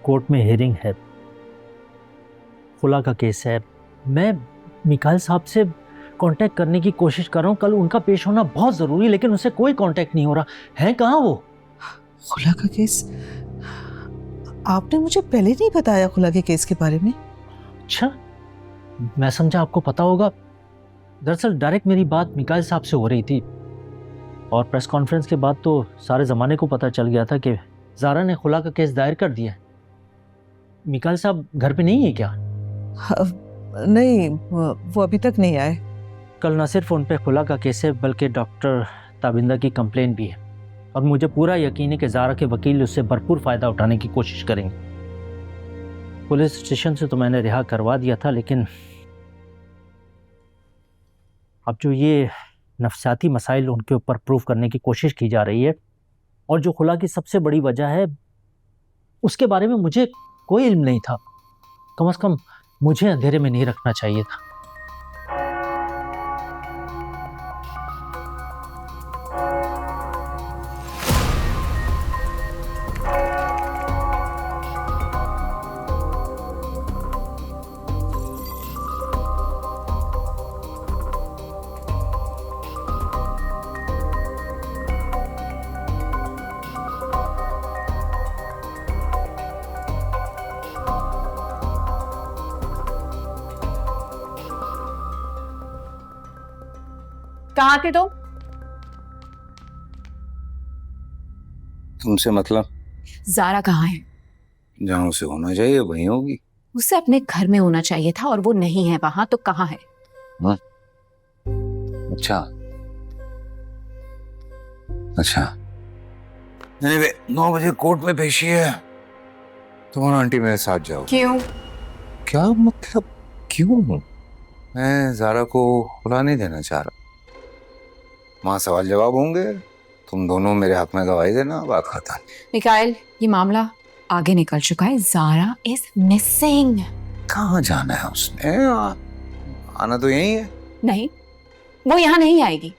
Court में hearing है, खुला का केस है। मैं मिकाइल साहब से कांटेक्ट करने की कोशिश कर रहा हूँ, कल उनका पेश होना बहुत ज़रूरी है, लेकिन उससे कोई कांटेक्ट नहीं हो रहा है। कहाँ वो? खुला का केस? आपने मुझे पहले नहीं बताया खुला के केस के बारे में। अच्छा, मैं समझा आपको पता होगा। दरअसल डायरेक्ट मेरी बात मिकाइल साहब से हो रही थी और प्रेस कॉन्फ्रेंस के बाद तो सारे ज़माने को पता चल गया था कि ज़ारा ने खुला का केस दायर कर दिया है। मिकाइल साहब घर पे नहीं है क्या? नहीं, वो अभी तक नहीं आए। कल न सिर्फ उन पे खुला का केस है बल्कि डॉक्टर ताबिंदा की कंप्लेन भी है और मुझे पूरा यकीन है कि ज़ारा के वकील उससे भरपूर फ़ायदा उठाने की कोशिश करेंगे। पुलिस स्टेशन से तो मैंने रिहा करवा दिया था, लेकिन अब जो ये नफसियाती मसाइल उनके ऊपर प्रूव करने की कोशिश की जा रही है और जो खुला की सबसे बड़ी वजह है, उसके बारे में मुझे कोई इल्म नहीं था। कम से कम मुझे अंधेरे में नहीं रखना चाहिए था। कहाँ थे तुम? तुमसे मतलब? ज़ारा कहाँ है? जहाँ उसे होना चाहिए वहीं होगी। उसे अपने घर में होना चाहिए था और वो नहीं है वहां, तो कहाँ है? अच्छा अच्छा, anyway, 9 बजे कोर्ट में पेशी है। तुम और आंटी मेरे साथ जाओ। क्यों? क्या मतलब क्यों? मैं ज़ारा को खुला नहीं देना चाह रहा। वहाँ सवाल जवाब होंगे, तुम दोनों मेरे हक में गवाही देना, बात खत्म। मिकाइल, ये मामला आगे निकल चुका है। Zaara is missing. कहाँ जाना है उसने? आना तो यही है। नहीं, वो यहाँ नहीं आएगी।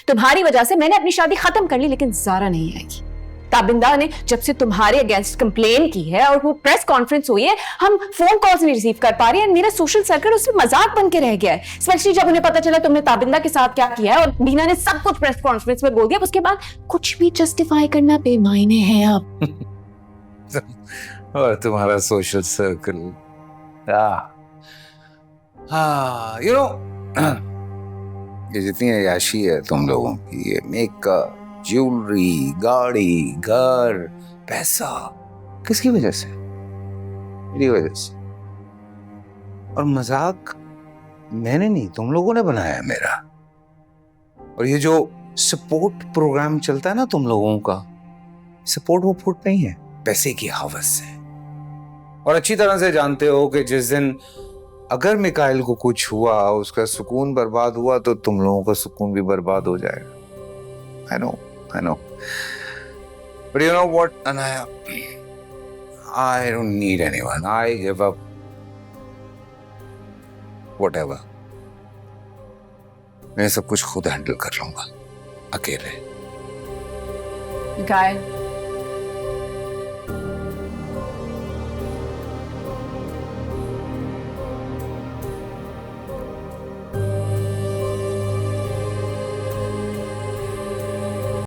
तुम्हारी वजह से मैंने अपनी शादी खत्म कर ली, लेकिन ज़ारा नहीं आएगी। ताबिंदा ने जब से तुम्हारे अगेंस्ट कंप्लेन की है और वो प्रेस कॉन्फ्रेंस हुई है, हम फोन कॉल्स नहीं रिसीव कर पा रहे हैं। मेरा सोशल सर्कल उसमें मजाक बन के रह गया है, स्पेशली जब उन्हें पता चला तुमने ताबिंदा के साथ क्या किया है और बीना ने सब कुछ प्रेस कॉन्फ्रेंस में बोल दिया। उसके बाद कुछ भी जस्टिफाई करना बेमायने है अब। और तुम्हारा सोशल सर्कल, हाँ, यू नो, ये जितनी अय्याशी है तुम लोगों की, ये मेकअप, ज्वेलरी, गाड़ी, घर, पैसा, किसकी वजह से? मेरी वजह से। और मजाक मैंने नहीं, तुम लोगों ने बनाया है मेरा। और ये जो सपोर्ट प्रोग्राम चलता है ना तुम लोगों का, सपोर्ट वोपोर्ट नहीं है, पैसे की हवस है। और अच्छी तरह से जानते हो कि जिस दिन अगर मिकाइल को कुछ हुआ, उसका सुकून बर्बाद हुआ, तो तुम लोगों का सुकून भी बर्बाद हो जाएगा। I know. But you know what, Anaya? I don't need anyone. I give up. Whatever. मैं सब कुछ खुद हैंडल कर लूंगा, अकेले। मिकाइल,